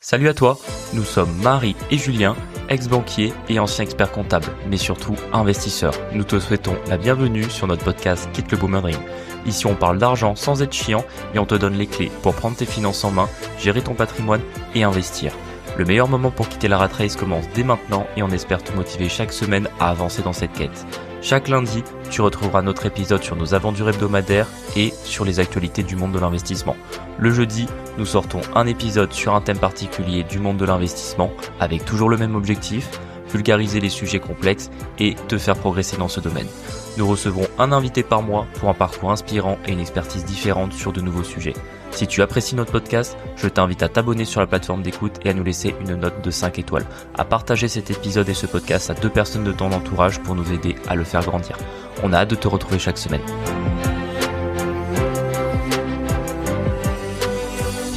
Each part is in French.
Salut à toi, nous sommes Marie et Julien, ex-banquiers et anciens experts comptables, mais surtout investisseurs. Nous te souhaitons la bienvenue sur notre podcast Quitte le Boomer Dream. Ici on parle d'argent sans être chiant et on te donne les clés pour prendre tes finances en main, gérer ton patrimoine et investir. Le meilleur moment pour quitter la rat race commence dès maintenant et on espère te motiver chaque semaine à avancer dans cette quête. Chaque lundi, tu retrouveras notre épisode sur nos aventures hebdomadaires et sur les actualités du monde de l'investissement. Le jeudi, nous sortons un épisode sur un thème particulier du monde de l'investissement avec toujours le même objectif, vulgariser les sujets complexes et te faire progresser dans ce domaine. Nous recevrons un invité par mois pour un parcours inspirant et une expertise différente sur de nouveaux sujets. Si tu apprécies notre podcast, je t'invite à t'abonner sur la plateforme d'écoute et à nous laisser une note de 5 étoiles, à partager cet épisode et ce podcast à 2 personnes de ton entourage pour nous aider à le faire grandir. On a hâte de te retrouver chaque semaine.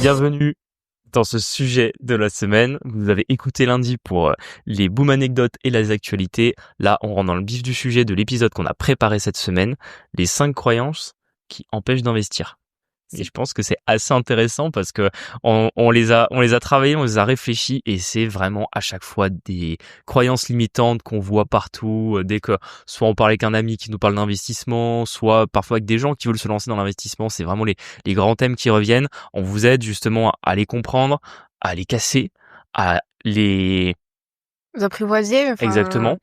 Bienvenue dans ce sujet de la semaine. Vous avez écouté lundi pour les boom anecdotes et les actualités. Là, on rentre dans le vif du sujet de l'épisode qu'on a préparé cette semaine, les 5 croyances qui empêchent d'investir. Et je pense que c'est assez intéressant parce que on les a travaillés, on les a réfléchis et c'est vraiment à chaque fois des croyances limitantes qu'on voit partout dès que soit on parle avec un ami qui nous parle d'investissement, soit parfois avec des gens qui veulent se lancer dans l'investissement. C'est vraiment les grands thèmes qui reviennent. On vous aide justement à les comprendre, à les casser, à les apprivoiser. Exactement.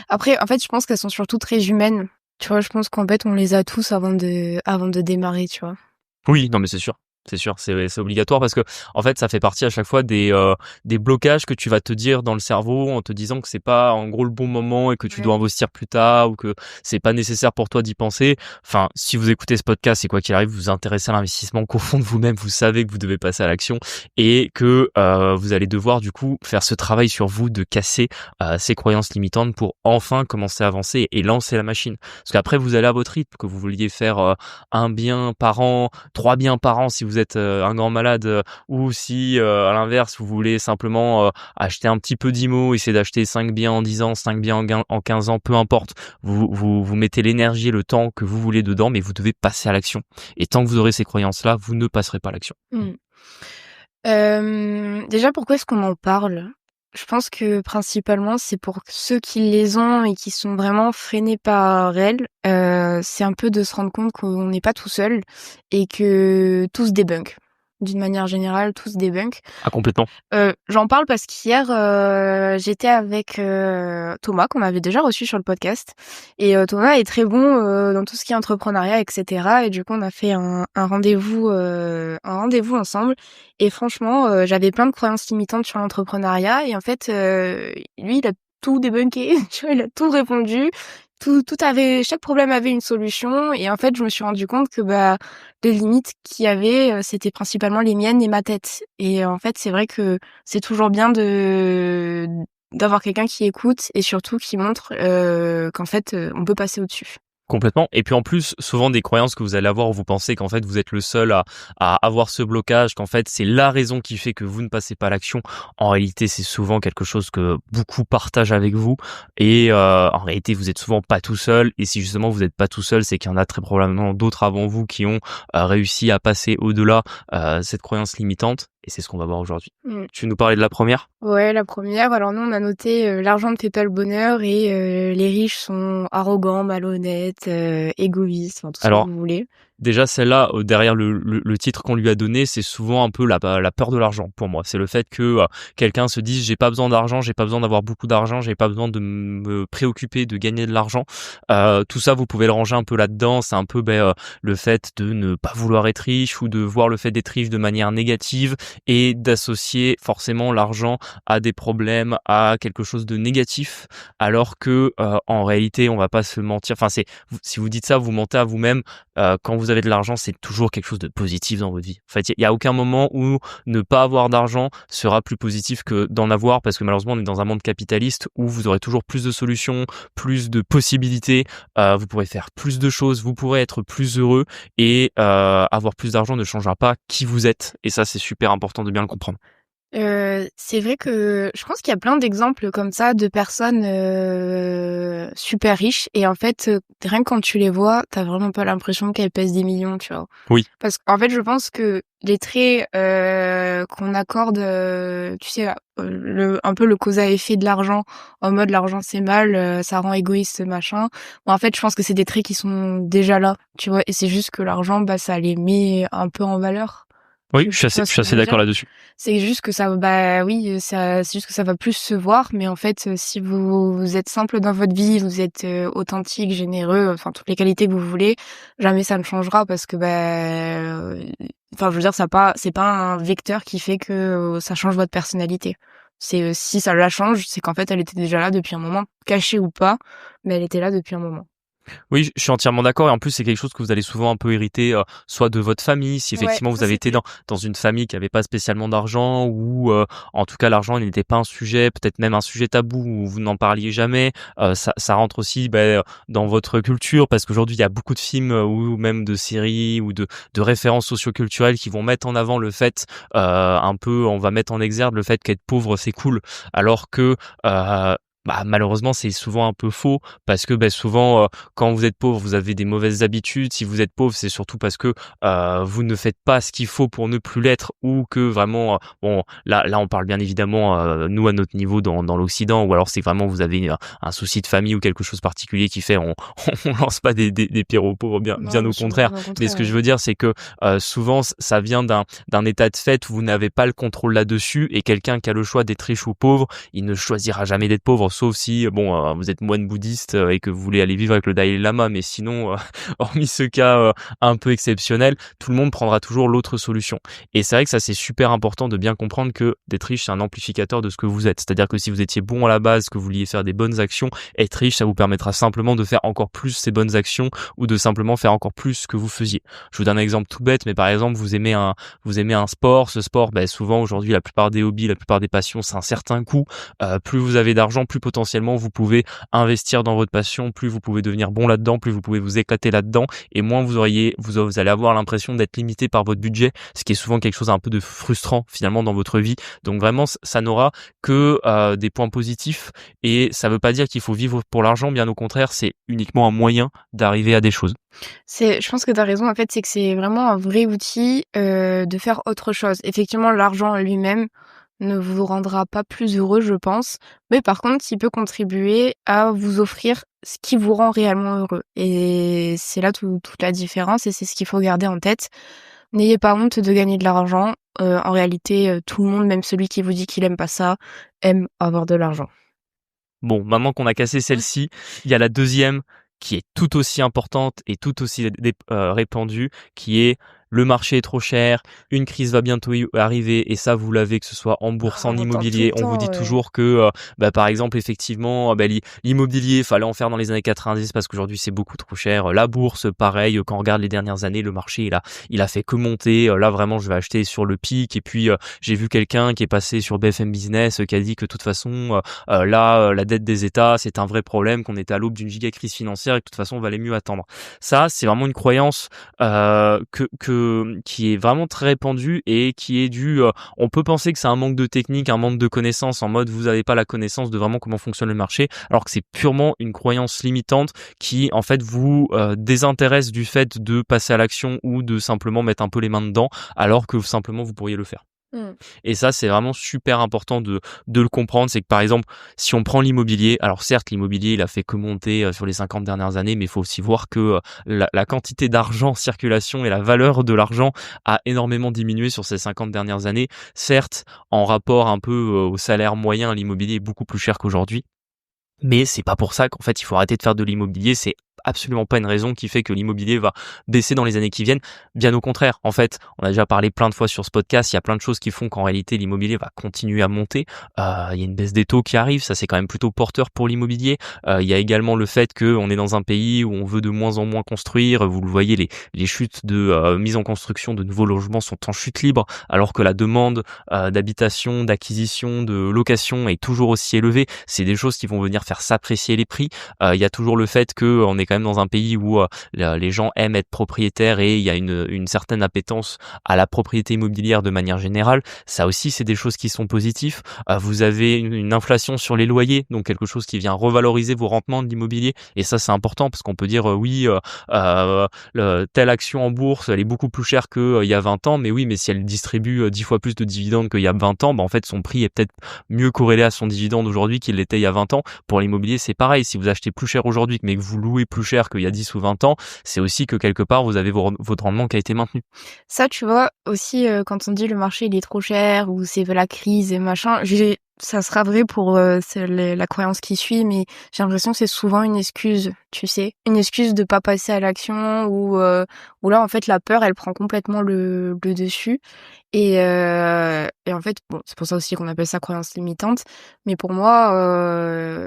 Après, en fait, je pense qu'elles sont surtout très humaines. Tu vois, je pense qu'en fait, on les a tous avant de démarrer, tu vois. Oui, non mais c'est sûr, c'est obligatoire parce que en fait ça fait partie à chaque fois des blocages que tu vas te dire dans le cerveau en te disant que c'est pas en gros le bon moment et que tu dois investir plus tard ou que c'est pas nécessaire pour toi d'y penser. Enfin, si vous écoutez ce podcast, c'est quoi qu'il arrive, vous vous intéressez à l'investissement, qu'au fond de vous-même vous savez que vous devez passer à l'action et que vous allez devoir du coup faire ce travail sur vous de casser ces croyances limitantes pour enfin commencer à avancer et lancer la machine. Parce qu'après vous allez à votre rythme, que vous vouliez faire un bien par an, 3 biens par an si vous êtes un grand malade ou si à l'inverse vous voulez simplement acheter un petit peu d'IMO, essayer d'acheter 5 biens en 10 ans, 5 biens en 15 ans, peu importe, vous mettez l'énergie et le temps que vous voulez dedans, mais vous devez passer à l'action. Et tant que vous aurez ces croyances-là, vous ne passerez pas à l'action. Déjà, pourquoi est-ce qu'on en parle ? Je pense que principalement c'est pour ceux qui les ont et qui sont vraiment freinés par elles. C'est un peu de se rendre compte qu'on n'est pas tout seul et que tout se débunk. D'une manière générale, tout se débunk. Ah, complètement. J'en parle parce qu'hier, j'étais avec Thomas, qu'on avait déjà reçu sur le podcast. Et Thomas est très bon dans tout ce qui est entrepreneuriat, etc. Et du coup, on a fait un rendez-vous ensemble. Et franchement, j'avais plein de croyances limitantes sur l'entrepreneuriat. Et en fait, lui, il a tout débunké. Tu vois, il a tout répondu. Chaque problème avait une solution. Et en fait, je me suis rendu compte que les limites qu'il y avait, c'était principalement les miennes et ma tête. Et en fait, c'est vrai que c'est toujours bien d'avoir quelqu'un qui écoute et surtout qui montre qu'en fait, on peut passer au-dessus. Complètement. Et puis en plus, souvent des croyances que vous allez avoir où vous pensez qu'en fait vous êtes le seul à avoir ce blocage, qu'en fait c'est la raison qui fait que vous ne passez pas à l'action. En réalité, c'est souvent quelque chose que beaucoup partagent avec vous. Et en réalité, vous êtes souvent pas tout seul. Et si justement vous n'êtes pas tout seul, c'est qu'il y en a très probablement d'autres avant vous qui ont réussi à passer au-delà cette croyance limitante. Et c'est ce qu'on va voir aujourd'hui. Tu veux nous parler de la première ? Ouais, la première. Alors nous, on a noté l'argent ne fait pas le bonheur et les riches sont arrogants, malhonnêtes, égoïstes, tout ce que vous voulez. Déjà, celle-là, derrière le titre qu'on lui a donné, c'est souvent un peu la peur de l'argent pour moi. C'est le fait que quelqu'un se dise j'ai pas besoin d'argent, j'ai pas besoin d'avoir beaucoup d'argent, j'ai pas besoin de me préoccuper de gagner de l'argent. Tout ça, vous pouvez le ranger un peu là-dedans. C'est un peu le fait de ne pas vouloir être riche ou de voir le fait d'être riche de manière négative et d'associer forcément l'argent à des problèmes, à quelque chose de négatif, alors que en réalité, on va pas se mentir. Enfin, si vous dites ça, vous mentez à vous-même. Quand vous avez de l'argent, c'est toujours quelque chose de positif dans votre vie. En fait, il y a aucun moment où ne pas avoir d'argent sera plus positif que d'en avoir, parce que malheureusement, on est dans un monde capitaliste où vous aurez toujours plus de solutions, plus de possibilités, vous pourrez faire plus de choses, vous pourrez être plus heureux et avoir plus d'argent ne changera pas qui vous êtes. Et ça, c'est super important de bien le comprendre. C'est vrai que je pense qu'il y a plein d'exemples comme ça de personnes super riches et en fait, rien que quand tu les vois, t'as vraiment pas l'impression qu'elles pèsent des millions, tu vois? Oui. Parce qu'en fait, je pense que les traits qu'on accorde, tu sais, un peu le cause à effet de l'argent, en mode l'argent c'est mal, ça rend égoïste, machin. Bon, en fait, je pense que c'est des traits qui sont déjà là, tu vois? Et c'est juste que l'argent, bah, ça les met un peu en valeur. Oui, Tu je vois ce suis que je assez veux d'accord dire? là-dessus. C'est juste que ça, bah oui, ça, c'est juste que ça va plus se voir, mais en fait, si vous êtes simple dans votre vie, vous êtes authentique, généreux, enfin toutes les qualités que vous voulez, jamais ça ne changera parce que enfin je veux dire, c'est pas un vecteur qui fait que ça change votre personnalité. C'est si ça la change, c'est qu'en fait elle était déjà là depuis un moment, cachée ou pas, mais elle était là depuis un moment. Oui, je suis entièrement d'accord et en plus c'est quelque chose que vous allez souvent un peu hériter soit de votre famille si Ouais, effectivement vous ça avez c'est été vrai. dans une famille qui avait pas spécialement d'argent ou en tout cas l'argent il n'était pas un sujet, peut-être même un sujet tabou où vous n'en parliez jamais. Ça rentre aussi dans votre culture parce qu'aujourd'hui il y a beaucoup de films ou même de séries ou de références socioculturelles qui vont mettre en avant le fait un peu on va mettre en exergue le fait qu'être pauvre c'est cool alors que malheureusement c'est souvent un peu faux parce que souvent quand vous êtes pauvre, vous avez des mauvaises habitudes. Si vous êtes pauvre, c'est surtout parce que vous ne faites pas ce qu'il faut pour ne plus l'être, ou que vraiment, bon, là, on parle bien évidemment nous à notre niveau dans l'Occident, ou alors c'est vraiment vous avez un souci de famille ou quelque chose de particulier qui fait on lance pas des pierres aux pauvres, bien Non, bien au sûr, contraire. bien au Mais contraire, ce que je ouais. veux dire, c'est que souvent ça vient d'un état de fait où vous n'avez pas le contrôle là-dessus, et quelqu'un qui a le choix d'être riche ou pauvre, il ne choisira jamais d'être pauvre, sauf si vous êtes moine bouddhiste et que vous voulez aller vivre avec le Dalai Lama. Mais sinon, hormis ce cas un peu exceptionnel, tout le monde prendra toujours l'autre solution. Et c'est vrai que ça c'est super important de bien comprendre que d'être riche c'est un amplificateur de ce que vous êtes. C'est-à-dire que si vous étiez bon à la base, que vous vouliez faire des bonnes actions, être riche ça vous permettra simplement de faire encore plus ces bonnes actions ou de simplement faire encore plus ce que vous faisiez. Je vous donne un exemple tout bête, mais par exemple vous aimez un sport, ce sport, souvent aujourd'hui la plupart des hobbies, la plupart des passions, c'est un certain coût. Plus vous avez d'argent, plus potentiellement vous pouvez investir dans votre passion, plus vous pouvez devenir bon là-dedans, plus vous pouvez vous éclater là-dedans, et moins vous allez avoir l'impression d'être limité par votre budget, ce qui est souvent quelque chose un peu de frustrant finalement dans votre vie. Donc vraiment, ça n'aura que des points positifs, et ça veut pas dire qu'il faut vivre pour l'argent, bien au contraire, c'est uniquement un moyen d'arriver à des choses. Je pense que tu as raison, en fait, c'est que c'est vraiment un vrai outil de faire autre chose. Effectivement, l'argent lui-même ne vous rendra pas plus heureux, je pense, mais par contre, il peut contribuer à vous offrir ce qui vous rend réellement heureux. Et c'est là toute la différence, et c'est ce qu'il faut garder en tête. N'ayez pas honte de gagner de l'argent. En réalité, tout le monde, même celui qui vous dit qu'il aime pas ça, aime avoir de l'argent. Bon, maintenant qu'on a cassé celle-ci, il y a la deuxième qui est tout aussi importante et tout aussi répandue, qui est le marché est trop cher, une crise va bientôt arriver, et ça vous l'avez, que ce soit en bourse, Ah, en on entend tout immobilier. le On vous temps, dit ouais. toujours que par exemple effectivement l'immobilier fallait en faire dans les années 90 parce qu'aujourd'hui c'est beaucoup trop cher. La bourse pareil, quand on regarde les dernières années, le marché il a fait que monter. Là vraiment je vais acheter sur le pic, et puis j'ai vu quelqu'un qui est passé sur BFM Business qui a dit que de toute façon la dette des États c'est un vrai problème, qu'on était à l'aube d'une giga crise financière et que de toute façon on valait mieux attendre. Ça c'est vraiment une croyance qui est vraiment très répandue et qui est due on peut penser que c'est un manque de technique, un manque de connaissances, en mode vous n'avez pas la connaissance de vraiment comment fonctionne le marché, alors que c'est purement une croyance limitante qui en fait vous désintéresse du fait de passer à l'action ou de simplement mettre un peu les mains dedans, alors que simplement vous pourriez le faire. Mmh. Et ça, c'est vraiment super important de le comprendre. C'est que par exemple, si on prend l'immobilier, alors certes, l'immobilier, il a fait que monter sur les 50 dernières années, mais il faut aussi voir que la quantité d'argent en circulation et la valeur de l'argent a énormément diminué sur ces 50 dernières années. Certes, en rapport un peu au salaire moyen, l'immobilier est beaucoup plus cher qu'aujourd'hui. Mais c'est pas pour ça qu'en fait il faut arrêter de faire de l'immobilier, c'est absolument pas une raison qui fait que l'immobilier va baisser dans les années qui viennent. Bien au contraire, en fait, on a déjà parlé plein de fois sur ce podcast, il y a plein de choses qui font qu'en réalité l'immobilier va continuer à monter. Il y a une baisse des taux qui arrive, ça c'est quand même plutôt porteur pour l'immobilier. Il y a également le fait qu'on est dans un pays où on veut de moins en moins construire. Vous le voyez, les chutes de mise en construction de nouveaux logements sont en chute libre, alors que la demande d'habitation, d'acquisition, de location est toujours aussi élevée. C'est des choses qui vont venir faire s'apprécier les prix. Il y a toujours le fait qu'on est quand même dans un pays où les gens aiment être propriétaires et il y a une certaine appétence à la propriété immobilière de manière générale. Ça aussi, c'est des choses qui sont positives. Vous avez une inflation sur les loyers, donc quelque chose qui vient revaloriser vos rendements de l'immobilier. Et ça, c'est important parce qu'on peut dire telle action en bourse, elle est beaucoup plus chère qu'il y a 20 ans. Mais oui, mais si elle distribue 10 fois plus de dividendes qu'il y a 20 ans, en fait, son prix est peut-être mieux corrélé à son dividende aujourd'hui qu'il l'était il y a 20 ans. Pour l'immobilier, c'est pareil. Si vous achetez plus cher aujourd'hui, mais que vous louez plus cher qu'il y a 10 ou 20 ans, c'est aussi que quelque part, vous avez votre rendement qui a été maintenu. Ça, tu vois, aussi, quand on dit le marché, il est trop cher ou c'est la crise et machin, ça sera vrai pour la croyance qui suit, mais j'ai l'impression que c'est souvent une excuse, tu sais, une excuse de pas passer à l'action ou là en fait la peur elle prend complètement le dessus et en fait bon c'est pour ça aussi qu'on appelle ça croyance limitante, mais pour moi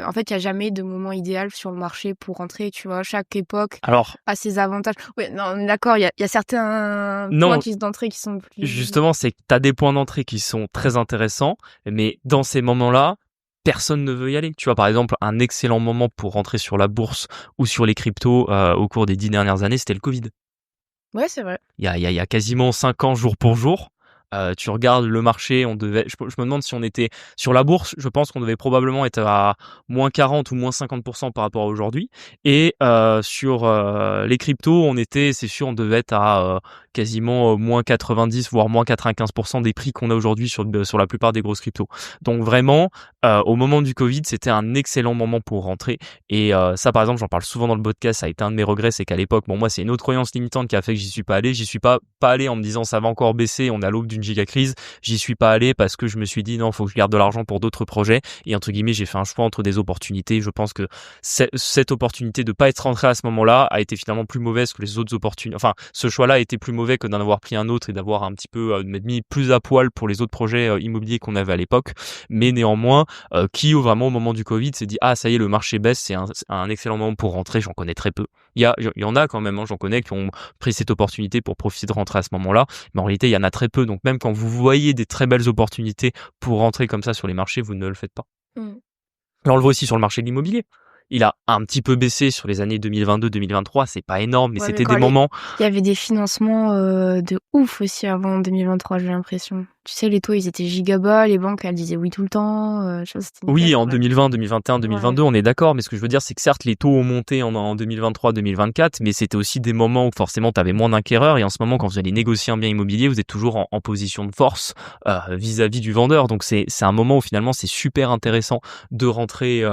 en fait il y a jamais de moment idéal sur le marché pour rentrer, tu vois, chaque époque Alors, a ses avantages. Ouais, non, on est d'accord, il y a certains non, points d'entrée qui sont plus justement, c'est que tu as des points d'entrée qui sont très intéressants, mais dans ces moments-là, personne ne veut y aller. Tu vois, par exemple, un excellent moment pour rentrer sur la bourse ou sur les cryptos au cours des 10 dernières années, c'était le Covid. Ouais, c'est vrai. Il y a quasiment 5 ans, jour pour jour. Tu regardes le marché, je me demande si on était sur la bourse, je pense qu'on devait probablement être à moins 40 ou moins 50% par rapport à aujourd'hui. Et sur les cryptos, c'est sûr, on devait être à quasiment moins 90 voire moins 95% des prix qu'on a aujourd'hui sur la plupart des grosses cryptos. Donc vraiment, au moment du Covid, c'était un excellent moment pour rentrer. Et ça, par exemple, j'en parle souvent dans le podcast, ça a été un de mes regrets, c'est qu'à l'époque, bon, moi, c'est une autre croyance limitante qui a fait que j'y suis pas allé. J'y suis pas allé en me disant ça va encore baisser, on est à l'aube d'une giga crise. J'y suis pas allé parce que je me suis dit non, faut que je garde de l'argent pour d'autres projets. Et entre guillemets, j'ai fait un choix entre des opportunités. Je pense que cette opportunité de pas être rentré à ce moment-là a été finalement plus mauvaise que les autres opportunités. Enfin, ce choix-là a été plus mauvais que d'en avoir pris un autre et d'avoir un petit peu m'être mis plus à poil pour les autres projets immobiliers qu'on avait à l'époque. Mais néanmoins, qui vraiment au moment du Covid s'est dit ah ça y est, le marché baisse, c'est un excellent moment pour rentrer. J'en connais très peu. Il y en a quand même, hein, j'en connais qui ont pris cette opportunité pour profiter de rentrer à ce moment-là. Mais en réalité, il y en a très peu. Donc même quand vous voyez des très belles opportunités pour rentrer comme ça sur les marchés, vous ne le faites pas. Là, on le voit aussi sur le marché de l'immobilier. Il a un petit peu baissé sur les années 2022-2023, c'est pas énorme, mais Ouais, c'était des moments. Il y avait des financements de ouf aussi avant 2023, j'ai l'impression. Tu sais, les taux, ils étaient giga bas, les banques, elles disaient oui tout le temps. Oui, en 2020, 2021, 2022, Ouais. on est d'accord, mais ce que je veux dire, c'est que certes, les taux ont monté en 2023, 2024, mais c'était aussi des moments où forcément, tu avais moins d'acquéreurs, et en ce moment, quand vous allez négocier un bien immobilier, vous êtes toujours en position de force vis-à-vis du vendeur. Donc, c'est un moment où finalement, c'est super intéressant de rentrer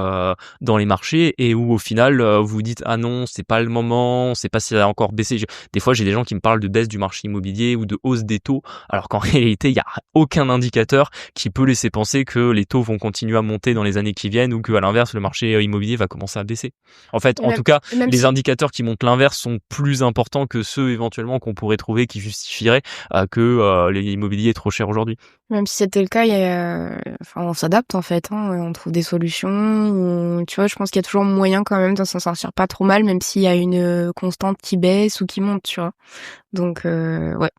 dans les marchés, et où au final, vous vous dites, ah non, c'est pas le moment, on sait pas si ça a encore baissé. Des fois, j'ai des gens qui me parlent de baisse du marché immobilier ou de hausse des taux, alors qu'en réalité, il y a aucun indicateur qui peut laisser penser que les taux vont continuer à monter dans les années qui viennent ou que à l'inverse le marché immobilier va commencer à baisser. En fait, en tout cas, les indicateurs qui montrent l'inverse sont plus importants que ceux éventuellement qu'on pourrait trouver qui justifieraient que l'immobilier est trop cher aujourd'hui. Même si c'était le cas, on s'adapte en fait, hein, on trouve des solutions. Tu vois, je pense qu'il y a toujours moyen quand même de s'en sortir pas trop mal, même s'il y a une constante qui baisse ou qui monte, tu vois. Donc, ouais.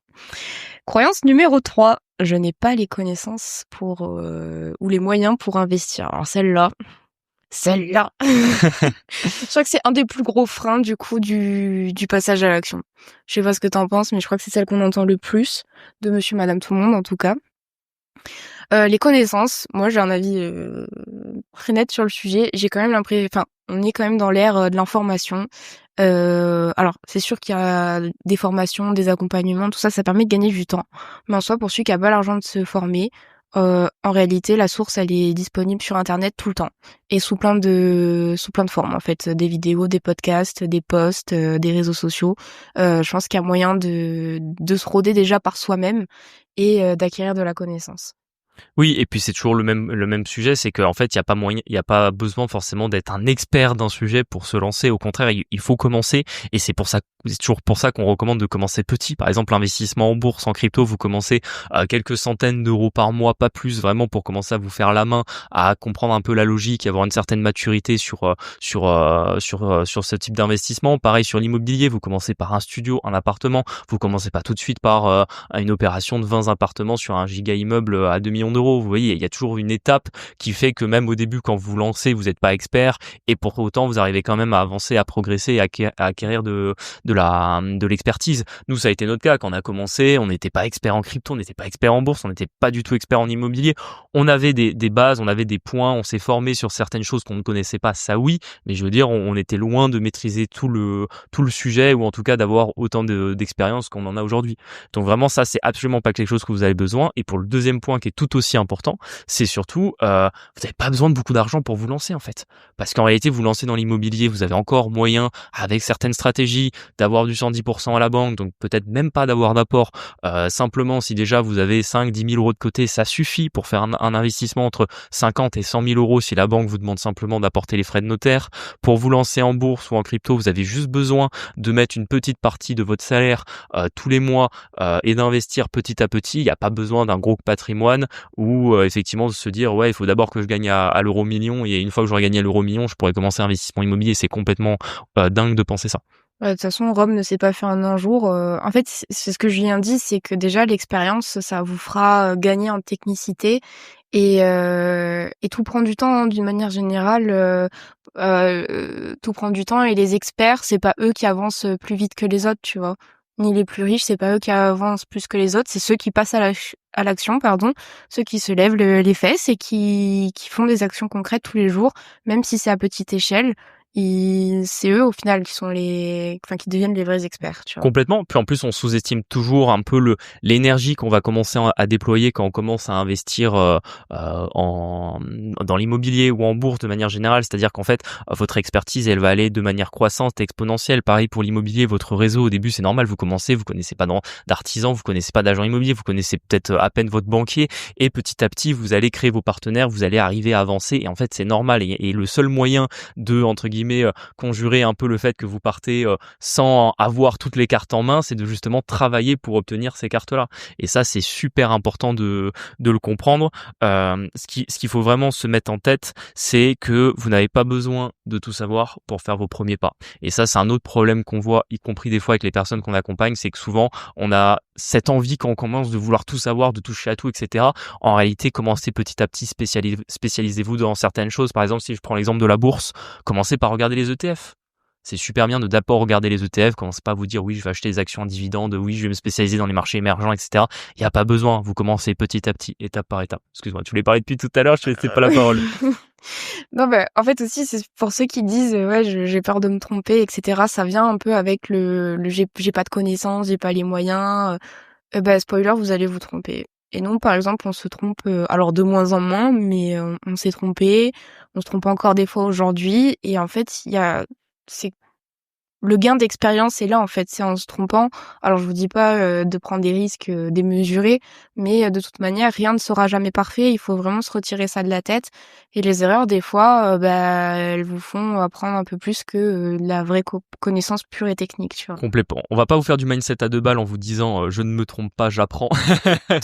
Croyance numéro 3, je n'ai pas les connaissances ou les moyens pour investir. Alors celle-là, je crois que c'est un des plus gros freins du coup du passage à l'action. Je sais pas ce que t'en penses, mais je crois que c'est celle qu'on entend le plus de monsieur, madame, tout le monde en tout cas. Les connaissances, moi j'ai un avis très net sur le sujet. J'ai quand même on est quand même dans l'ère de l'information. Alors c'est sûr qu'il y a des formations, des accompagnements, tout ça, ça permet de gagner du temps. Mais en soi, pour celui qui a pas l'argent de se former, en réalité, la source, elle est disponible sur Internet tout le temps et sous plein de formes en fait, des vidéos, des podcasts, des posts, des réseaux sociaux. Je pense qu'il y a moyen de se roder déjà par soi-même et d'acquérir de la connaissance. Oui, et puis c'est toujours le même sujet, c'est qu'en fait, il y a pas besoin forcément d'être un expert d'un sujet pour se lancer. Au contraire, il faut commencer, et c'est pour ça c'est toujours pour ça qu'on recommande de commencer petit. Par exemple, l'investissement en bourse, en crypto, vous commencez à quelques centaines d'euros par mois, pas plus, vraiment pour commencer à vous faire la main, à comprendre un peu la logique, avoir une certaine maturité sur ce type d'investissement. Pareil sur l'immobilier, vous commencez par un studio, un appartement, vous commencez pas tout de suite par une opération de 20 appartements sur un giga immeuble à 2 millions d'euros. Vous voyez, il y a toujours une étape qui fait que même au début, quand vous vous lancez, vous n'êtes pas expert et pour autant, vous arrivez quand même à avancer, à progresser, à acquérir de l'expertise. Nous, ça a été notre cas. Quand on a commencé, on n'était pas expert en crypto, on n'était pas expert en bourse, on n'était pas du tout expert en immobilier. On avait des bases, on avait des points, on s'est formé sur certaines choses qu'on ne connaissait pas, ça oui, mais je veux dire, on était loin de maîtriser tout le sujet ou en tout cas d'avoir autant d'expérience qu'on en a aujourd'hui. Donc vraiment, ça, c'est absolument pas quelque chose que vous avez besoin. Et pour le deuxième point qui est tout aussi important, c'est surtout, vous n'avez pas besoin de beaucoup d'argent pour vous lancer en fait. Parce qu'en réalité, vous lancez dans l'immobilier, vous avez encore moyen, avec certaines stratégies, d'avoir du 110% à la banque, donc peut-être même pas d'avoir d'apport. Simplement, si déjà vous avez 5-10 000 euros de côté, ça suffit pour faire un investissement entre 50 et 100 000 euros si la banque vous demande simplement d'apporter les frais de notaire. Pour vous lancer en bourse ou en crypto, vous avez juste besoin de mettre une petite partie de votre salaire tous les mois et d'investir petit à petit. Il n'y a pas besoin d'un gros patrimoine ou effectivement de se dire ouais, il faut d'abord que je gagne à l'euro million et une fois que j'aurai gagné à l'euro million, je pourrai commencer l'investissement immobilier. C'est complètement dingue de penser ça. Ouais, de toute façon, Rome ne s'est pas fait en un jour. En fait, c'est ce que Julien dit, c'est que déjà l'expérience, ça vous fera gagner en technicité et tout prend du temps, hein, d'une manière générale. Tout prend du temps et les experts, c'est pas eux qui avancent plus vite que les autres, tu vois. Ni les plus riches, c'est pas eux qui avancent plus que les autres, c'est ceux qui passent à l'action, pardon, ceux qui se lèvent les fesses et qui font des actions concrètes tous les jours, même si c'est à petite échelle. C'est eux au final qui sont qui deviennent les vrais experts, tu vois. Complètement. Puis en plus, on sous-estime toujours un peu l'énergie qu'on va commencer à déployer quand on commence à investir dans l'immobilier ou en bourse de manière générale. C'est-à-dire qu'en fait, votre expertise, elle va aller de manière croissante et exponentielle. Pareil pour l'immobilier, votre réseau au début, c'est normal. Vous commencez, vous connaissez pas d'artisans, vous connaissez pas d'agents immobiliers, vous connaissez peut-être à peine votre banquier. Et petit à petit, vous allez créer vos partenaires, vous allez arriver à avancer. Et en fait, c'est normal. Et le seul moyen de, entre guillemets, conjurer un peu le fait que vous partez sans avoir toutes les cartes en main, c'est de justement travailler pour obtenir ces cartes-là. Et ça, c'est super important de le comprendre. Ce qu'il faut vraiment se mettre en tête, c'est que vous n'avez pas besoin de tout savoir pour faire vos premiers pas. Et ça, c'est un autre problème qu'on voit, y compris des fois avec les personnes qu'on accompagne, c'est que souvent, on a cette envie quand on commence de vouloir tout savoir, de toucher à tout, etc. En réalité, commencez petit à petit, spécialisez-vous dans certaines choses. Par exemple, si je prends l'exemple de la bourse, commencez par regarder les ETF. C'est super bien de d'abord regarder les ETF, commencez pas à vous dire oui, je vais acheter des actions en dividendes, oui, je vais me spécialiser dans les marchés émergents, etc. Il n'y a pas besoin, vous commencez petit à petit, étape par étape. Excuse-moi, tu voulais parler depuis tout à l'heure, je te laissais pas la parole. Non, en fait aussi, c'est pour ceux qui disent ouais, j'ai peur de me tromper, etc. Ça vient un peu avec le j'ai pas de connaissances, j'ai pas les moyens. Spoiler, vous allez vous tromper. Et nous, par exemple, on se trompe, alors de moins en moins, mais on s'est trompé. On se trompe encore des fois aujourd'hui. Et en fait, c'est le gain d'expérience est là, en fait, c'est en se trompant. Alors, je vous dis pas de prendre des risques démesurés, mais de toute manière, rien ne sera jamais parfait. Il faut vraiment se retirer ça de la tête. Et les erreurs, des fois, elles vous font apprendre un peu plus que la vraie connaissance pure et technique, tu vois. Complètement. On va pas vous faire du mindset à 2 balles en vous disant je ne me trompe pas, j'apprends.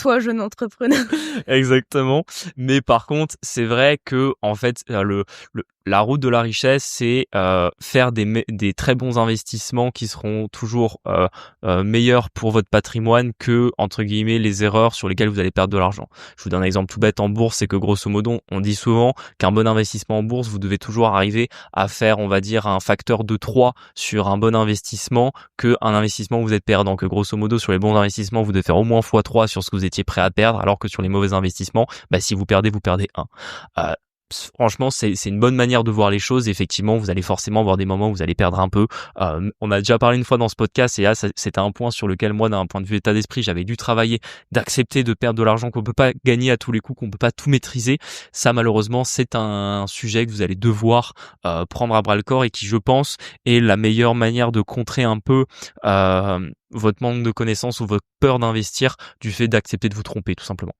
Toi, jeune entrepreneur. Exactement. Mais par contre, c'est vrai que en fait, la route de la richesse, c'est faire des très bons investissements qui seront toujours meilleurs pour votre patrimoine que, entre guillemets, les erreurs sur lesquelles vous allez perdre de l'argent. Je vous donne un exemple tout bête en bourse, c'est que grosso modo, on dit souvent qu'un bon investissement en bourse, vous devez toujours arriver à faire, on va dire, un facteur de 3 sur un bon investissement que un investissement où vous êtes perdant. Que grosso modo, sur les bons investissements, vous devez faire au moins x3 sur ce que vous étiez prêt à perdre, alors que sur les mauvais investissements, si vous perdez 1. Franchement, c'est une bonne manière de voir les choses. Effectivement, vous allez forcément avoir des moments où vous allez perdre un peu. On a déjà parlé une fois dans ce podcast et là, c'était un point sur lequel moi, d'un point de vue état d'esprit, j'avais dû travailler, d'accepter de perdre de l'argent qu'on peut pas gagner à tous les coups, qu'on peut pas tout maîtriser. Ça, malheureusement, c'est un sujet que vous allez devoir prendre à bras le corps et qui, je pense, est la meilleure manière de contrer un peu votre manque de connaissances ou votre peur d'investir du fait d'accepter de vous tromper, tout simplement.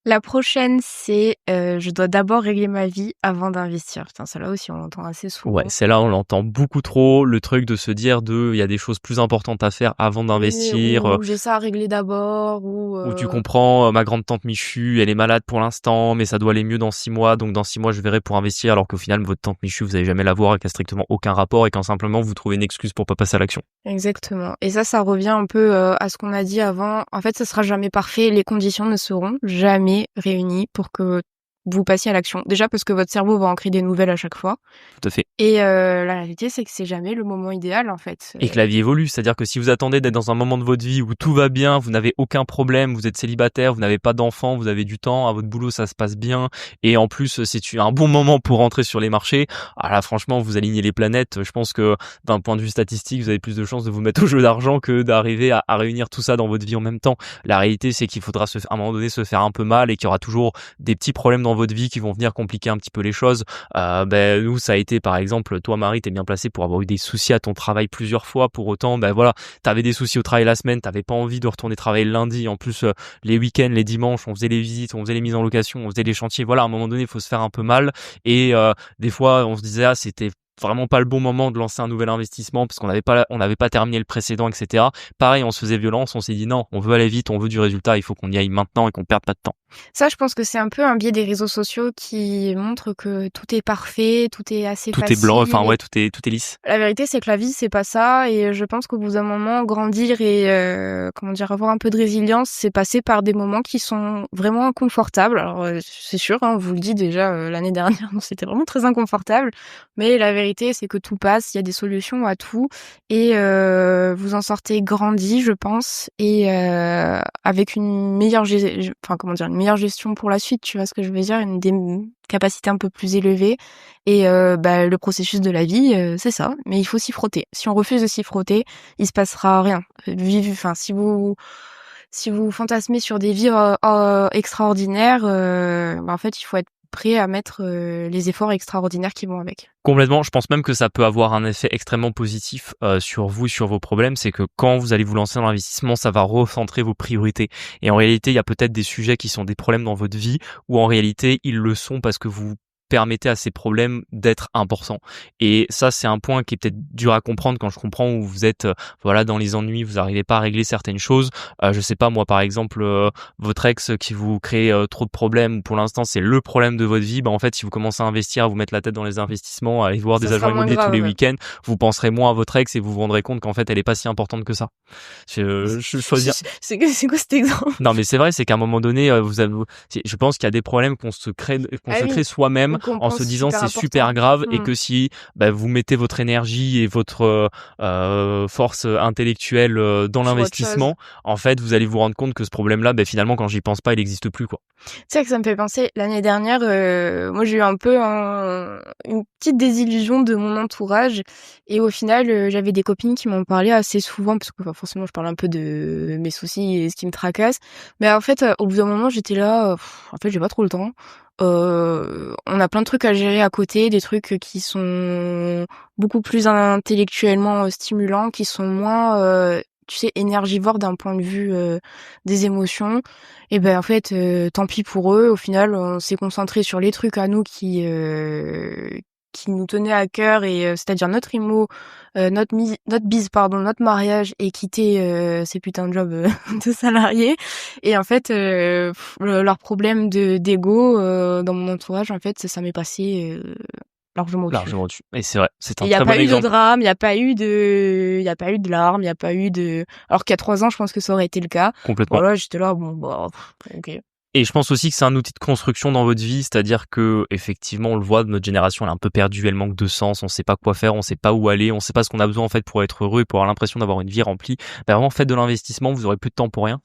La prochaine, c'est je dois d'abord régler ma vie avant d'investir. Putain, celle-là aussi, on l'entend assez souvent. Ouais, celle-là, on l'entend beaucoup trop. Le truc de se dire il y a des choses plus importantes à faire avant d'investir. Ou j'ai ça à régler d'abord, Où tu comprends, ma grande tante Michu, elle est malade pour l'instant, mais ça doit aller mieux dans 6 mois, donc dans 6 mois, je verrai pour investir, alors qu'au final, votre tante Michu, vous allez jamais la voir et qu'elle a strictement aucun rapport et quand simplement vous trouvez une excuse pour pas passer à l'action. Exactement. Et ça revient un peu à ce qu'on a dit avant. En fait, ça sera jamais parfait. Les conditions ne seront jamais réunies pour que vous passiez à l'action. Déjà parce que votre cerveau va en créer des nouvelles à chaque fois. Tout à fait. Et la réalité, c'est que c'est jamais le moment idéal, en fait. Et que la vie évolue, c'est-à-dire que si vous attendez d'être dans un moment de votre vie où tout va bien, vous n'avez aucun problème, vous êtes célibataire, vous n'avez pas d'enfants, vous avez du temps, à votre boulot ça se passe bien, et en plus c'est un bon moment pour rentrer sur les marchés, ah là franchement vous alignez les planètes, je pense que d'un point de vue statistique vous avez plus de chances de vous mettre au jeu d'argent que d'arriver à réunir tout ça dans votre vie en même temps. La réalité c'est qu'il faudra à un moment donné se faire un peu mal et qu'il y aura toujours des petits problèmes dans votre vie qui vont venir compliquer un petit peu les choses. Nous ça a été par exemple, toi Marie t'es bien placée pour avoir eu des soucis à ton travail plusieurs fois, pour autant t'avais des soucis au travail la semaine, t'avais pas envie de retourner travailler le lundi, en plus les week-ends, les dimanches on faisait les visites, on faisait les mises en location, on faisait les chantiers, voilà, à un moment donné il faut se faire un peu mal et des fois on se disait c'était vraiment pas le bon moment de lancer un nouvel investissement parce qu'on n'avait pas terminé le précédent, etc. Pareil, on se faisait violence, on s'est dit non, on veut aller vite, on veut du résultat, il faut qu'on y aille maintenant et qu'on perde pas de temps. Ça, je pense que c'est un peu un biais des réseaux sociaux qui montre que tout est parfait, tout est assez facile. Tout est blanc, enfin ouais, tout est lisse. La vérité, c'est que la vie, c'est pas ça, et je pense qu'au bout d'un moment, grandir et avoir un peu de résilience, c'est passer par des moments qui sont vraiment inconfortables. Alors c'est sûr, on vous le dit déjà, l'année dernière, c'était vraiment très inconfortable, mais la vérité, c'est que tout passe, il y a des solutions à tout, et vous en sortez grandi, je pense, et avec une meilleure gestion pour la suite, tu vois ce que je veux dire, des capacités un peu plus élevées. Et le processus de la vie, c'est ça, mais il faut s'y frotter. Si on refuse de s'y frotter, il se passera rien. Si vous fantasmez sur des vies extraordinaires, en fait, il faut être prêt à mettre les efforts extraordinaires qui vont avec. Complètement, je pense même que ça peut avoir un effet extrêmement positif sur vous, sur vos problèmes, c'est que quand vous allez vous lancer dans l'investissement, ça va recentrer vos priorités. Et en réalité, il y a peut-être des sujets qui sont des problèmes dans votre vie, ou en réalité, ils le sont parce que vous permettez à ces problèmes d'être importants. Et ça, c'est un point qui est peut-être dur à comprendre quand je comprends où vous êtes dans les ennuis, vous n'arrivez pas à régler certaines choses. Je sais pas, moi par exemple, votre ex qui vous crée trop de problèmes, pour l'instant c'est le problème de votre vie, en fait si vous commencez à investir, à vous mettre la tête dans les investissements, à aller voir des agents immobiliers tous les week-ends, vous penserez moins à votre ex et vous vous rendrez compte qu'en fait elle est pas si importante que ça. Je choisis. C'est quoi cet exemple? Non mais c'est vrai, c'est qu'à un moment donné, je pense qu'il y a des problèmes qu'on se crée soi-même en se disant c'est super grave et que si vous mettez votre énergie et votre force intellectuelle dans l'investissement, en fait vous allez vous rendre compte que ce problème-là, finalement quand j'y pense pas, il n'existe plus quoi. C'est vrai que ça me fait penser, l'année dernière, moi j'ai eu un peu une petite désillusion de mon entourage et au final j'avais des copines qui m'en parlaient assez souvent parce que forcément je parle un peu de mes soucis et ce qui me tracasse, mais en fait au bout d'un moment j'étais là, en fait j'ai pas trop le temps. On a plein de trucs à gérer à côté, des trucs qui sont beaucoup plus intellectuellement stimulants, qui sont moins énergivores d'un point de vue des émotions. Et en fait tant pis pour eux, au final on s'est concentré sur les trucs à nous qui nous tenaient à cœur, et c'est-à-dire notre IMO, notre bise, notre mariage, et quitter ces putains de jobs de salariés. Et en fait leur problème d'ego dans mon entourage, en fait ça m'est passé largement au-dessus. Et c'est vrai, c'est un très bon exemple. Il n'y a pas eu de drame, il n'y a pas eu de larmes, il n'y a pas eu de... Alors qu'il y a 3 ans, je pense que ça aurait été le cas. Complètement. Voilà, j'étais là, ok. Et je pense aussi que c'est un outil de construction dans votre vie, c'est-à-dire que effectivement on le voit, notre génération elle est un peu perdue, elle manque de sens, on sait pas quoi faire, on sait pas où aller, on sait pas ce qu'on a besoin en fait pour être heureux et pour avoir l'impression d'avoir une vie remplie. Vraiment faites de l'investissement, vous aurez plus de temps pour rien.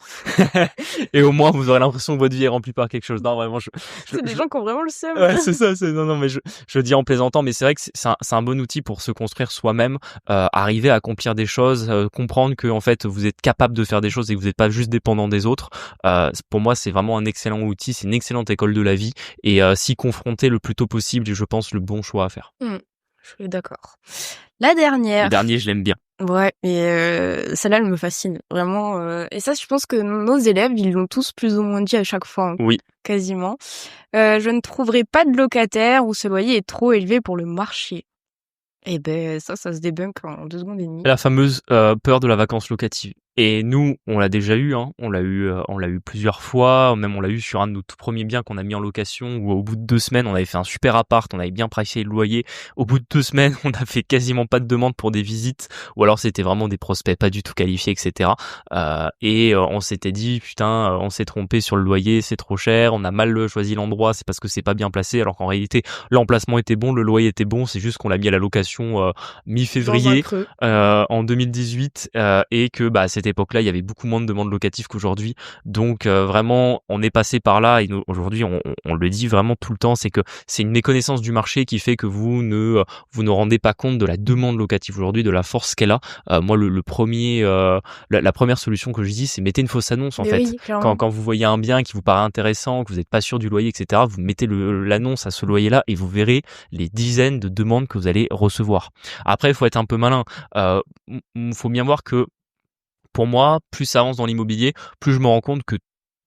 Et au moins vous aurez l'impression que votre vie est remplie par quelque chose. Non vraiment, c'est des gens qui ont vraiment le seum. Ouais, c'est ça, non mais je dis en plaisantant, mais c'est vrai que c'est un bon outil pour se construire soi-même, arriver à accomplir des choses, comprendre que en fait vous êtes capable de faire des choses et que vous n'êtes pas juste dépendant des autres. Pour moi c'est vraiment un excellent outil, c'est une excellente école de la vie, et s'y confronter le plus tôt possible est, je pense, le bon choix à faire. Je suis d'accord. La dernière. Le dernier, je l'aime bien. Ouais, et celle-là, elle me fascine vraiment, et ça, je pense que nos élèves, ils l'ont tous plus ou moins dit à chaque fois, hein, Oui. quasiment. Je ne trouverai pas de locataire où ce loyer est trop élevé pour le marché. Et ben ça se débunk en 2 secondes et demie. La fameuse peur de la vacance locative. Et nous, on l'a déjà eu, hein. On l'a eu plusieurs fois. Même on l'a eu sur un de nos tout premiers biens qu'on a mis en location, où au bout de 2 semaines, on avait fait un super appart, on avait bien pricé le loyer. Au bout de 2 semaines, on a fait quasiment pas de demande pour des visites, ou alors c'était vraiment des prospects pas du tout qualifiés, etc. On s'était dit putain, on s'est trompé sur le loyer, c'est trop cher. On a mal choisi l'endroit, c'est parce que c'est pas bien placé, alors qu'en réalité, l'emplacement était bon, le loyer était bon. C'est juste qu'on l'a mis à la location Dans un mi-février. creux. En 2018 et que à cette époque-là, il y avait beaucoup moins de demandes locatives qu'aujourd'hui. Donc vraiment, on est passé par là et nous, aujourd'hui, on le dit vraiment tout le temps, c'est que c'est une méconnaissance du marché qui fait que vous ne rendez pas compte de la demande locative aujourd'hui, de la force qu'elle a. Moi, le premier, la première solution que je dis, c'est mettez une fausse annonce en Mais fait. oui, clairement. Quand vous voyez un bien qui vous paraît intéressant, que vous n'êtes pas sûr du loyer, etc., vous mettez l'annonce à ce loyer-là et vous verrez les dizaines de demandes que vous allez recevoir. Après, il faut être un peu malin. Faut bien voir que pour moi, plus ça avance dans l'immobilier, plus je me rends compte que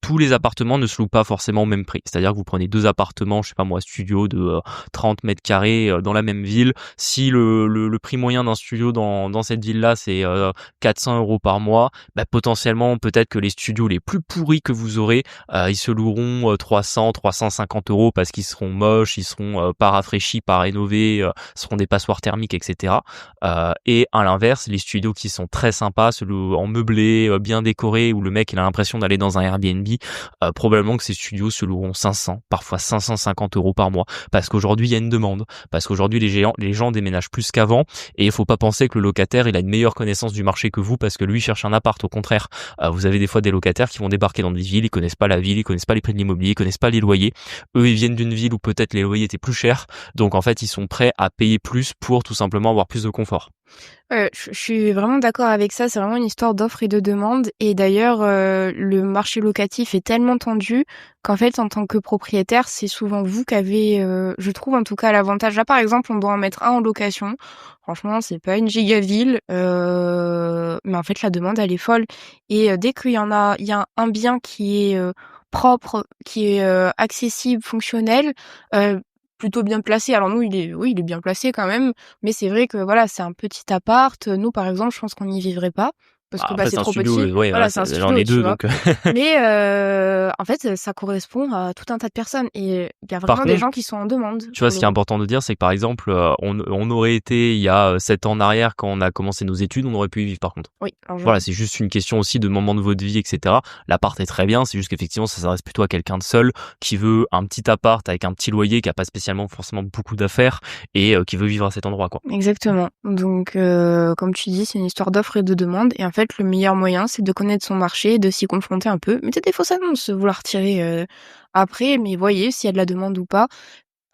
tous les appartements ne se louent pas forcément au même prix. C'est-à-dire que vous prenez 2 appartements, je sais pas moi, studio de 30 mètres carrés dans la même ville. Si le prix moyen d'un studio dans cette ville-là, c'est 400 € par mois, potentiellement, peut-être que les studios les plus pourris que vous aurez, ils se loueront 300, 350 € parce qu'ils seront moches, ils seront pas rafraîchis, pas rénovés, seront des passoires thermiques, etc. Et à l'inverse, les studios qui sont très sympas, ceux en meublé, bien décorés, où le mec il a l'impression d'aller dans un Airbnb, probablement que ces studios se loueront 500, parfois 550 € par mois, parce qu'aujourd'hui il y a une demande, parce qu'aujourd'hui les gens déménagent plus qu'avant, et il faut pas penser que le locataire il a une meilleure connaissance du marché que vous parce que lui cherche un appart. Au contraire, vous avez des fois des locataires qui vont débarquer dans des villes, ils connaissent pas la ville, ils connaissent pas les prix de l'immobilier, ils connaissent pas les loyers. Eux ils viennent d'une ville où peut-être les loyers étaient plus chers, donc en fait ils sont prêts à payer plus pour tout simplement avoir plus de confort. Je suis vraiment d'accord avec ça, c'est vraiment une histoire d'offre et de demande, et d'ailleurs, le marché locatif est tellement tendu qu'en fait, en tant que propriétaire, c'est souvent vous qui avez, je trouve en tout cas l'avantage. Là, par exemple, on doit en mettre un en location. Franchement, c'est pas une gigaville, mais en fait, la demande, elle est folle, et dès qu'il y a un bien qui est, propre, qui est, accessible, fonctionnel, plutôt bien placé. Alors nous, il est bien placé quand même, mais c'est vrai que voilà, c'est un petit appart. Nous, par exemple, je pense qu'on n'y vivrait pas parce que Après c'est c'est un trop studio, petit. ouais, Voilà, voilà, c'est un j'en studio, ai tu 2 vois. donc Mais en fait, ça correspond à tout un tas de personnes, et il y a par vraiment des contre, gens qui sont en demande tu vois, pour ce le qui est coup. important de dire, c'est que par exemple, on aurait été il y a 7 ans en arrière quand on a commencé nos études, on aurait pu y vivre par contre. Oui, Voilà, largement. c'est juste une question aussi de moment de votre vie, etc. L'appart est très bien, c'est juste qu'effectivement, ça s'adresse plutôt à quelqu'un de seul qui veut un petit appart avec un petit loyer, qui a pas spécialement forcément beaucoup d'affaires et qui veut vivre à cet endroit, quoi. Exactement. Donc, comme tu dis, c'est une histoire d'offre et de demande. Et en fait, le meilleur moyen, c'est de connaître son marché et de s'y confronter un peu. Mettez des fausses annonces, vous la retirez après, mais voyez s'il y a de la demande ou pas.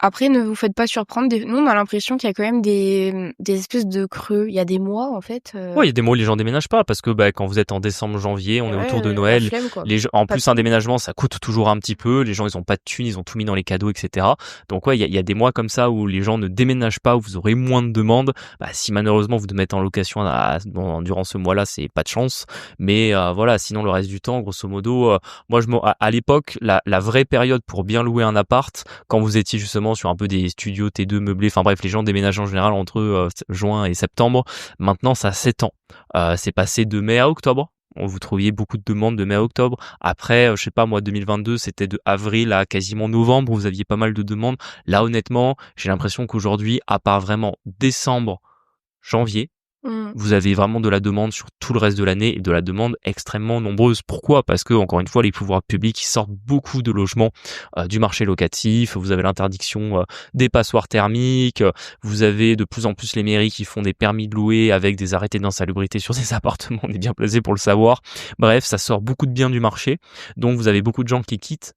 Après, ne vous faites pas surprendre. Nous, on a l'impression qu'il y a quand même des espèces de creux. Il y a des mois, en fait. Ouais, il y a des mois où les gens déménagent pas parce que quand vous êtes en décembre, janvier, on est autour de La Noël. flemme, quoi. Les gens, en Pas plus, de un thunes. déménagement, ça coûte toujours un petit peu. Les gens, ils ont pas de thunes, ils ont tout mis dans les cadeaux, etc. Donc ouais, il y a des mois comme ça où les gens ne déménagent pas, où vous aurez moins de demandes. Si malheureusement vous devez mettre en location durant ce mois-là, c'est pas de chance. Mais voilà, sinon le reste du temps, grosso modo, moi à l'époque, la vraie période pour bien louer un appart, quand vous étiez justement sur un peu des studios T2 meublés, enfin bref, les gens déménagent en général entre juin et septembre. Maintenant, ça s'étend. C'est passé de mai à octobre. Vous trouviez beaucoup de demandes de mai à octobre. Après, je sais pas, moi, 2022, c'était de avril à quasiment novembre. Vous aviez pas mal de demandes. Là, honnêtement, j'ai l'impression qu'aujourd'hui, à part vraiment décembre, janvier, Mmh. vous avez vraiment de la demande sur tout le reste de l'année et de la demande extrêmement nombreuse. Pourquoi ? Parce que, encore une fois, les pouvoirs publics ils sortent beaucoup de logements du marché locatif. Vous avez l'interdiction des passoires thermiques. Vous avez de plus en plus les mairies qui font des permis de louer avec des arrêtés d'insalubrité sur ces appartements. On est bien placé pour le savoir. Bref, ça sort beaucoup de biens du marché. Donc, vous avez beaucoup de gens qui quittent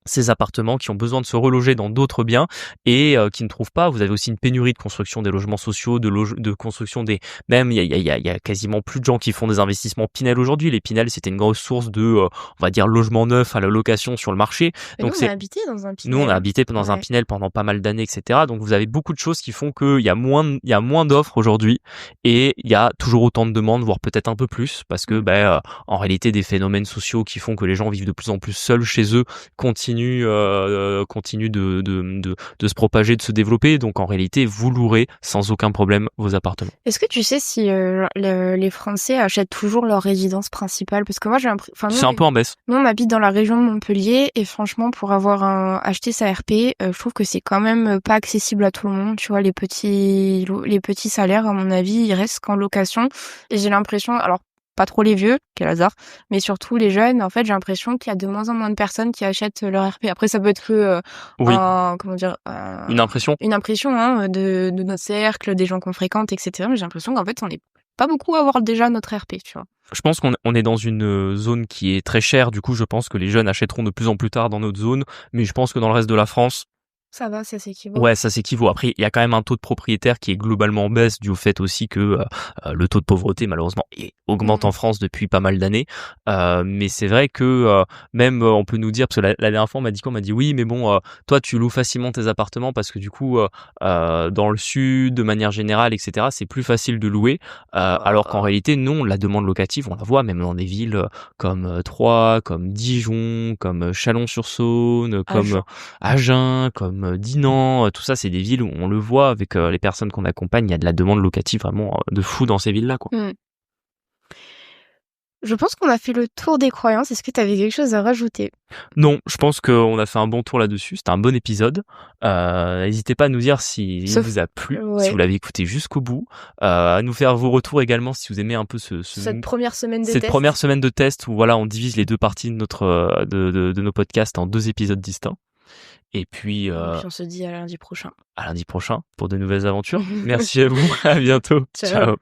ces appartements qui ont besoin de se reloger dans d'autres biens et qui ne trouvent pas. Vous avez aussi une pénurie de construction des logements sociaux, de construction des... Même, il y a quasiment plus de gens qui font des investissements Pinel aujourd'hui. Les Pinel, c'était une grosse source de, on va dire, logements neufs à la location sur le marché. Mais Donc nous, on a habité dans un nous, on Pinel, a hein. habité dans un Ouais. Pinel pendant pas mal d'années, etc. Donc, vous avez beaucoup de choses qui font qu'il y a moins d'offres aujourd'hui et il y a toujours autant de demandes, voire peut-être un peu plus, parce que, en réalité, des phénomènes sociaux qui font que les gens vivent de plus en plus seuls chez eux continuent de se propager, de se développer. Donc, en réalité, vous louerez sans aucun problème vos appartements. Est-ce que tu sais si les Français achètent toujours leur résidence principale? Parce que moi, j'ai l'impression... Enfin, C'est un peu en baisse. nous, on habite dans la région de Montpellier et franchement, pour avoir acheté sa RP, je trouve que c'est quand même pas accessible à tout le monde. Tu vois, les petits salaires, à mon avis, ils restent qu'en location. Et j'ai l'impression, alors pas trop les vieux, quel hasard, mais surtout les jeunes. En fait, j'ai l'impression qu'il y a de moins en moins de personnes qui achètent leur RP. Après, ça peut être que Oui, une impression. une impression de notre cercle, des gens qu'on fréquente, etc. Mais j'ai l'impression qu'en fait, on n'est pas beaucoup à avoir déjà notre RP, tu vois. Je pense qu'on est dans une zone qui est très chère. Du coup, je pense que les jeunes achèteront de plus en plus tard dans notre zone. Mais je pense que dans le reste de la France, Ça va, ça s'équivaut. ouais, ça s'équivaut. Après, il y a quand même un taux de propriétaires qui est globalement en baisse dû au fait aussi que le taux de pauvreté, malheureusement, augmente en France depuis pas mal d'années. Mais c'est vrai que même, on peut nous dire, parce que la dernière fois, on m'a dit quoi? On m'a dit oui, mais bon, toi, tu loues facilement tes appartements parce que du coup, dans le sud, de manière générale, etc., c'est plus facile de louer. Alors qu'en réalité, non, la demande locative, on la voit même dans des villes comme Troyes, comme Dijon, comme Chalon-sur-Saône, comme Agen, comme Dinan, tout ça, c'est des villes où on le voit avec les personnes qu'on accompagne, il y a de la demande locative vraiment de fou dans ces villes-là, quoi. Mm. Je pense qu'on a fait le tour des croyances. Est-ce que tu avais quelque chose à rajouter? Non, je pense qu'on a fait un bon tour là-dessus. C'était un bon épisode. N'hésitez pas à nous dire si il vous a plu, si vous l'avez écouté jusqu'au bout, à nous faire vos retours également si vous aimez un peu cette première semaine de cette test. première semaine de test où voilà, on divise les deux parties de notre de nos podcasts en 2 épisodes distincts. Et puis on se dit à lundi prochain. À lundi prochain pour de nouvelles aventures. Merci à vous. À bientôt. Ciao. Ciao.